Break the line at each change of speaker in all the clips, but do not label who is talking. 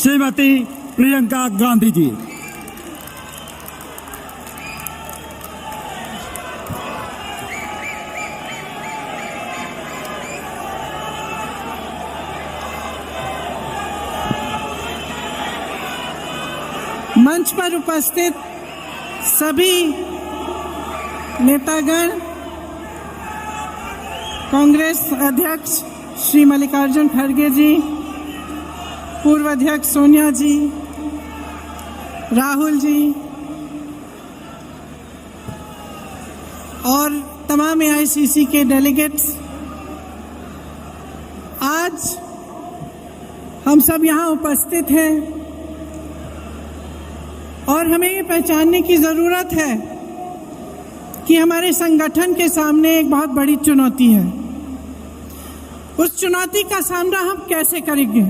श्रीमती प्रियंका गांधी जी।
मंच पर उपस्थित सभी नेतागण, कांग्रेस अध्यक्ष श्री मल्लिकार्जुन खड़गे जी, पूर्व अध्यक्ष सोनिया जी, राहुल जी और तमाम एआईसीसी के डेलीगेट्स, आज हम सब यहाँ उपस्थित हैं और हमें ये पहचानने की ज़रूरत है कि हमारे संगठन के सामने एक बहुत बड़ी चुनौती है। उस चुनौती का सामना हम कैसे करेंगे,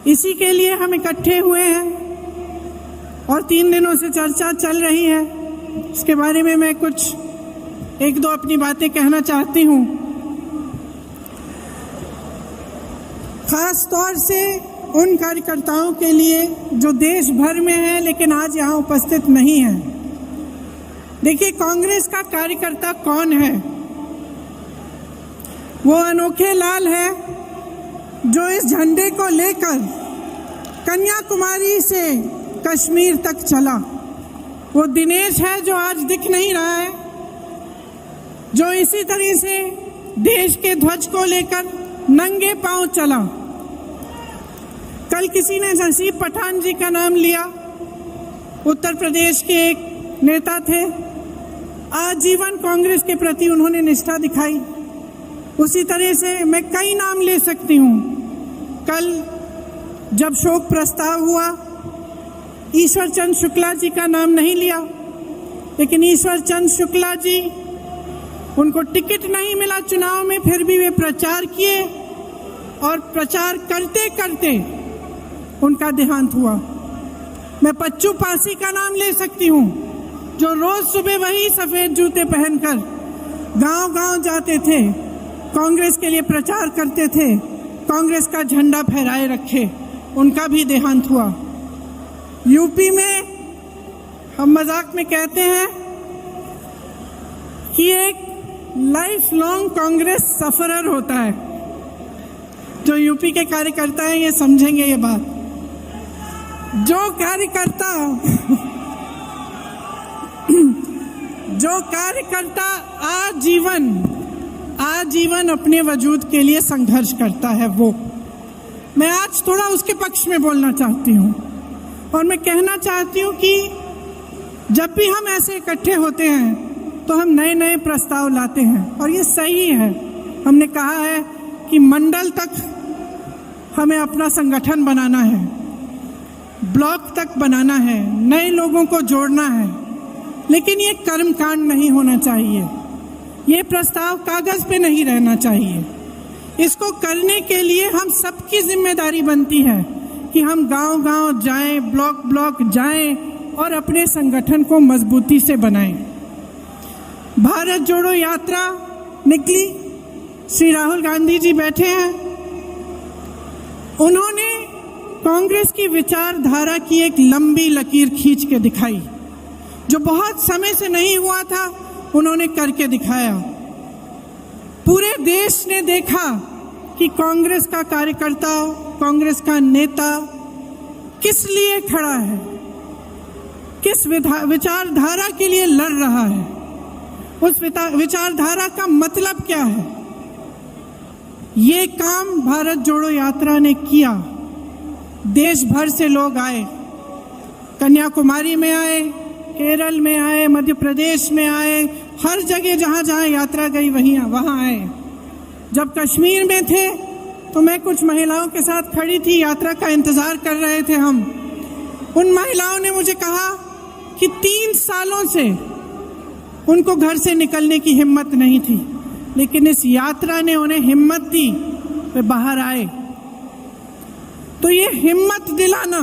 इसी के लिए हम इकट्ठे हुए हैं और 3 दिनों से चर्चा चल रही है। इसके बारे में मैं कुछ एक दो अपनी बातें कहना चाहती हूँ। खास तौर से उन कार्यकर्ताओं के लिए जो देश भर में हैं लेकिन आज यहाँ उपस्थित नहीं हैं। देखिए, कांग्रेस का कार्यकर्ता कौन है? वो अनोखे लाल है जो इस झंडे को लेकर कन्याकुमारी से कश्मीर तक चला। वो दिनेश है जो आज दिख नहीं रहा है, जो इसी तरह से देश के ध्वज को लेकर नंगे पांव चला। कल किसी ने नसीब पठान जी का नाम लिया, उत्तर प्रदेश के एक नेता थे, आजीवन कांग्रेस के प्रति उन्होंने निष्ठा दिखाई। उसी तरह से मैं कई नाम ले सकती हूँ। कल जब शोक प्रस्ताव हुआ, ईश्वर चंद शुक्ला जी का नाम नहीं लिया, लेकिन ईश्वर चंद शुक्ला जी, उनको टिकट नहीं मिला चुनाव में, फिर भी वे प्रचार किए और प्रचार करते करते उनका देहांत हुआ। मैं पच्चू पासी का नाम ले सकती हूँ, जो रोज सुबह वही सफेद जूते पहनकर गांव-गांव जाते थे, कांग्रेस के लिए प्रचार करते थे, कांग्रेस का झंडा फहराए रखे। उनका भी देहांत हुआ। यूपी में हम मजाक में कहते हैं कि एक लाइफ लॉन्ग कांग्रेस सफरर होता है। जो यूपी के कार्यकर्ता हैं ये समझेंगे ये बात। जो कार्यकर्ता आजीवन अपने वजूद के लिए संघर्ष करता है, वो मैं आज थोड़ा उसके पक्ष में बोलना चाहती हूँ। और मैं कहना चाहती हूँ कि जब भी हम ऐसे इकट्ठे होते हैं तो हम नए नए प्रस्ताव लाते हैं और ये सही है। हमने कहा है कि मंडल तक हमें अपना संगठन बनाना है, ब्लॉक तक बनाना है, नए लोगों को जोड़ना है, लेकिन ये कर्मकांड नहीं होना चाहिए। ये प्रस्ताव कागज पे नहीं रहना चाहिए। इसको करने के लिए हम सबकी जिम्मेदारी बनती है कि हम गांव-गांव जाएं, ब्लॉक जाएं और अपने संगठन को मजबूती से बनाएं। भारत जोड़ो यात्रा निकली, श्री राहुल गांधी जी बैठे हैं। उन्होंने कांग्रेस की विचारधारा की एक लंबी लकीर खींच के दिखाई, जो बहुत समय से नहीं हुआ था, उन्होंने करके दिखाया। पूरे देश ने देखा कि कांग्रेस का कार्यकर्ता, कांग्रेस का नेता किस लिए खड़ा है, किस विचारधारा के लिए लड़ रहा है, उस विचारधारा का मतलब क्या है। ये काम भारत जोड़ो यात्रा ने किया। देश भर से लोग आए, कन्याकुमारी में आए, केरल में आए, मध्य प्रदेश में आए, हर जगह जहाँ जहाँ यात्रा गई वहाँ आए। जब कश्मीर में थे तो मैं कुछ महिलाओं के साथ खड़ी थी, यात्रा का इंतजार कर रहे थे हम। उन महिलाओं ने मुझे कहा कि 3 सालों से उनको घर से निकलने की हिम्मत नहीं थी, लेकिन इस यात्रा ने उन्हें हिम्मत दी, वे बाहर आए। तो ये हिम्मत दिलाना,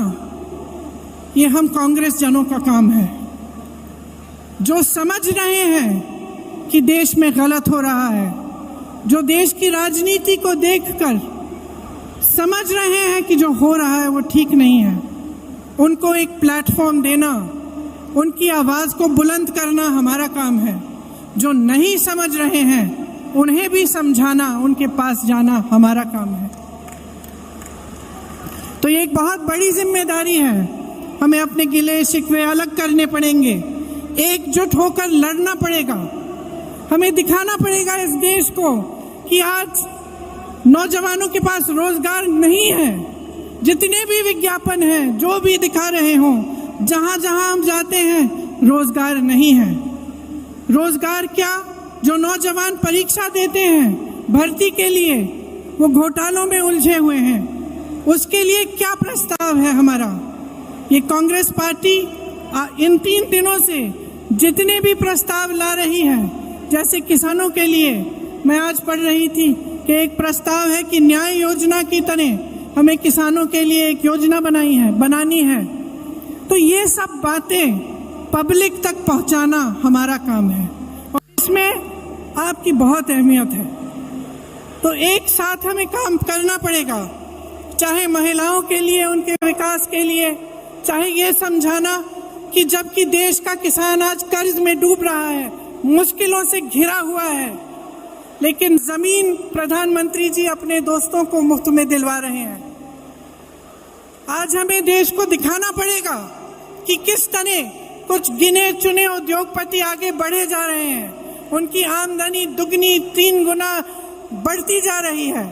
ये हम कांग्रेस जनों का काम है, जो समझ रहे हैं कि देश में गलत हो रहा है, जो देश की राजनीति को देखकर समझ रहे हैं कि जो हो रहा है वो ठीक नहीं है, उनको एक प्लेटफॉर्म देना, उनकी आवाज़ को बुलंद करना हमारा काम है। जो नहीं समझ रहे हैं उन्हें भी समझाना, उनके पास जाना हमारा काम है। तो ये एक बहुत बड़ी जिम्मेदारी है। हमें अपने गिले शिकवे अलग करने पड़ेंगे, एकजुट होकर लड़ना पड़ेगा। हमें दिखाना पड़ेगा इस देश को कि आज नौजवानों के पास रोजगार नहीं है। जितने भी विज्ञापन हैं, जो भी दिखा रहे हों, जहां जहां हम जाते हैं रोजगार नहीं है। रोजगार क्या, जो नौजवान परीक्षा देते हैं भर्ती के लिए, वो घोटालों में उलझे हुए हैं। उसके लिए क्या प्रस्ताव है हमारा? ये कांग्रेस पार्टी इन 3 दिनों से जितने भी प्रस्ताव ला रही है, जैसे किसानों के लिए मैं आज पढ़ रही थी कि एक प्रस्ताव है कि न्याय योजना की तरह हमें किसानों के लिए एक योजना बनानी है। तो ये सब बातें पब्लिक तक पहुंचाना हमारा काम है और इसमें आपकी बहुत अहमियत है। तो एक साथ हमें काम करना पड़ेगा, चाहे महिलाओं के लिए, उनके विकास के लिए, चाहे ये समझाना कि जबकि देश का किसान आज कर्ज में डूब रहा है, मुश्किलों से घिरा हुआ है, लेकिन जमीन प्रधानमंत्री जी अपने दोस्तों को मुफ्त में दिलवा रहे हैं। आज हमें देश को दिखाना पड़ेगा कि किस तरह कुछ गिने चुने उद्योगपति आगे बढ़े जा रहे हैं, उनकी आमदनी दुगनी 3 गुना बढ़ती जा रही है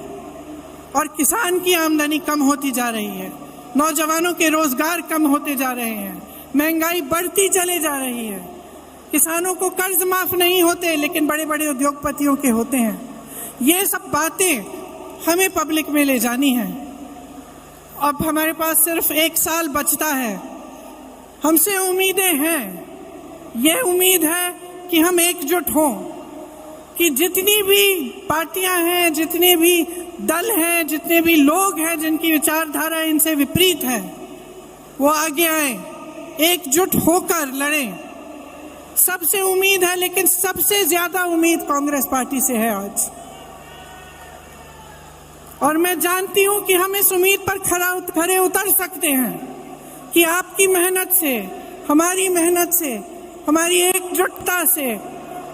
और किसान की आमदनी कम होती जा रही है, नौजवानों के रोजगार कम होते जा रहे हैं, महंगाई बढ़ती चले जा रही है, किसानों को कर्ज माफ नहीं होते लेकिन बड़े बड़े उद्योगपतियों के होते हैं। ये सब बातें हमें पब्लिक में ले जानी है। अब हमारे पास सिर्फ 1 साल बचता है। हमसे उम्मीदें हैं, ये उम्मीद है कि हम एकजुट हों, कि जितनी भी पार्टियां हैं, जितने भी दल हैं, जितने भी लोग हैं जिनकी विचारधारा इनसे विपरीत है, वो आगे आए, एकजुट होकर लड़ें। सबसे उम्मीद है, लेकिन सबसे ज्यादा उम्मीद कांग्रेस पार्टी से है आज। और मैं जानती हूं कि हम इस उम्मीद पर खरे उतर सकते हैं कि आपकी मेहनत से, हमारी मेहनत से, हमारी एकजुटता से,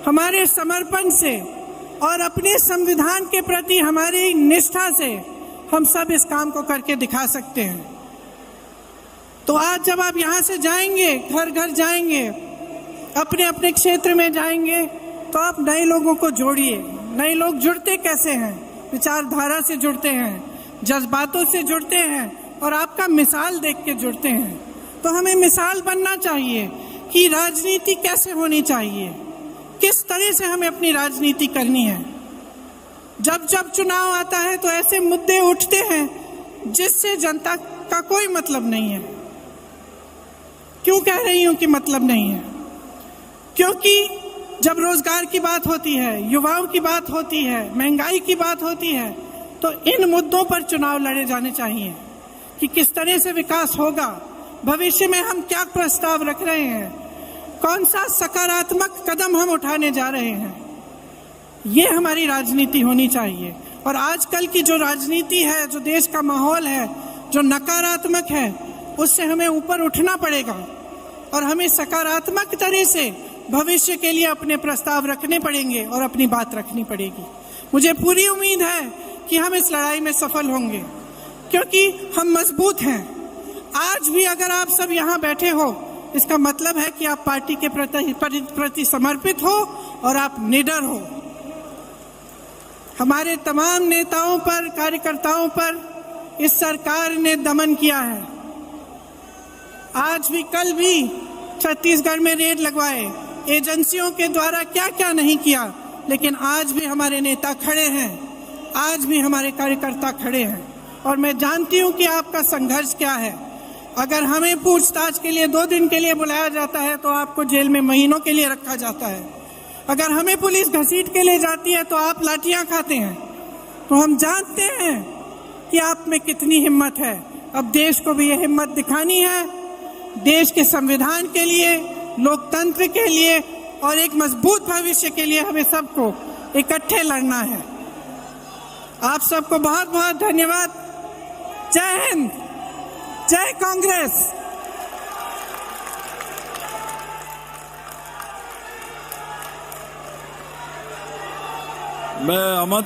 हमारे समर्पण से और अपने संविधान के प्रति हमारी निष्ठा से हम सब इस काम को करके दिखा सकते हैं। तो आज जब आप यहाँ से जाएंगे, घर घर जाएंगे, अपने अपने क्षेत्र में जाएंगे, तो आप नए लोगों को जोड़िए। नए लोग जुड़ते कैसे हैं? विचारधारा से जुड़ते हैं, जज्बातों से जुड़ते हैं और आपका मिसाल देख के जुड़ते हैं। तो हमें मिसाल बनना चाहिए कि राजनीति कैसे होनी चाहिए, किस तरह से हमें अपनी राजनीति करनी है। जब जब चुनाव आता है तो ऐसे मुद्दे उठते हैं जिससे जनता का कोई मतलब नहीं है। क्यों कह रही हूं कि मतलब नहीं है? क्योंकि जब रोजगार की बात होती है, युवाओं की बात होती है, महंगाई की बात होती है, तो इन मुद्दों पर चुनाव लड़े जाने चाहिए कि किस तरह से विकास होगा, भविष्य में हम क्या प्रस्ताव रख रहे हैं, कौन सा सकारात्मक कदम हम उठाने जा रहे हैं। ये हमारी राजनीति होनी चाहिए। और आजकल की जो राजनीति है, जो देश का माहौल है, जो नकारात्मक है, उससे हमें ऊपर उठना पड़ेगा और हमें सकारात्मक तरह से भविष्य के लिए अपने प्रस्ताव रखने पड़ेंगे और अपनी बात रखनी पड़ेगी। मुझे पूरी उम्मीद है कि हम इस लड़ाई में सफल होंगे, क्योंकि हम मजबूत हैं। आज भी अगर आप सब यहाँ बैठे हो, इसका मतलब है कि आप पार्टी के प्रति समर्पित हो और आप निडर हो। हमारे तमाम नेताओं पर, कार्यकर्ताओं पर इस सरकार ने दमन किया है। आज भी, कल भी छत्तीसगढ़ में रेड लगवाए, एजेंसियों के द्वारा क्या क्या नहीं किया, लेकिन आज भी हमारे नेता खड़े हैं, आज भी हमारे कार्यकर्ता खड़े हैं। और मैं जानती हूं कि आपका संघर्ष क्या है। अगर हमें पूछताछ के लिए 2 दिन के लिए बुलाया जाता है तो आपको जेल में महीनों के लिए रखा जाता है। अगर हमें पुलिस घसीट के ले जाती है तो आप लाठियां खाते हैं। तो हम जानते हैं कि आप में कितनी हिम्मत है। अब देश को भी ये हिम्मत दिखानी है, देश के संविधान के लिए, लोकतंत्र के लिए और एक मजबूत भविष्य के लिए हमें सबको इकट्ठे लड़ना है। आप सबको बहुत बहुत धन्यवाद। जय हिंद, जय कांग्रेस।
मैं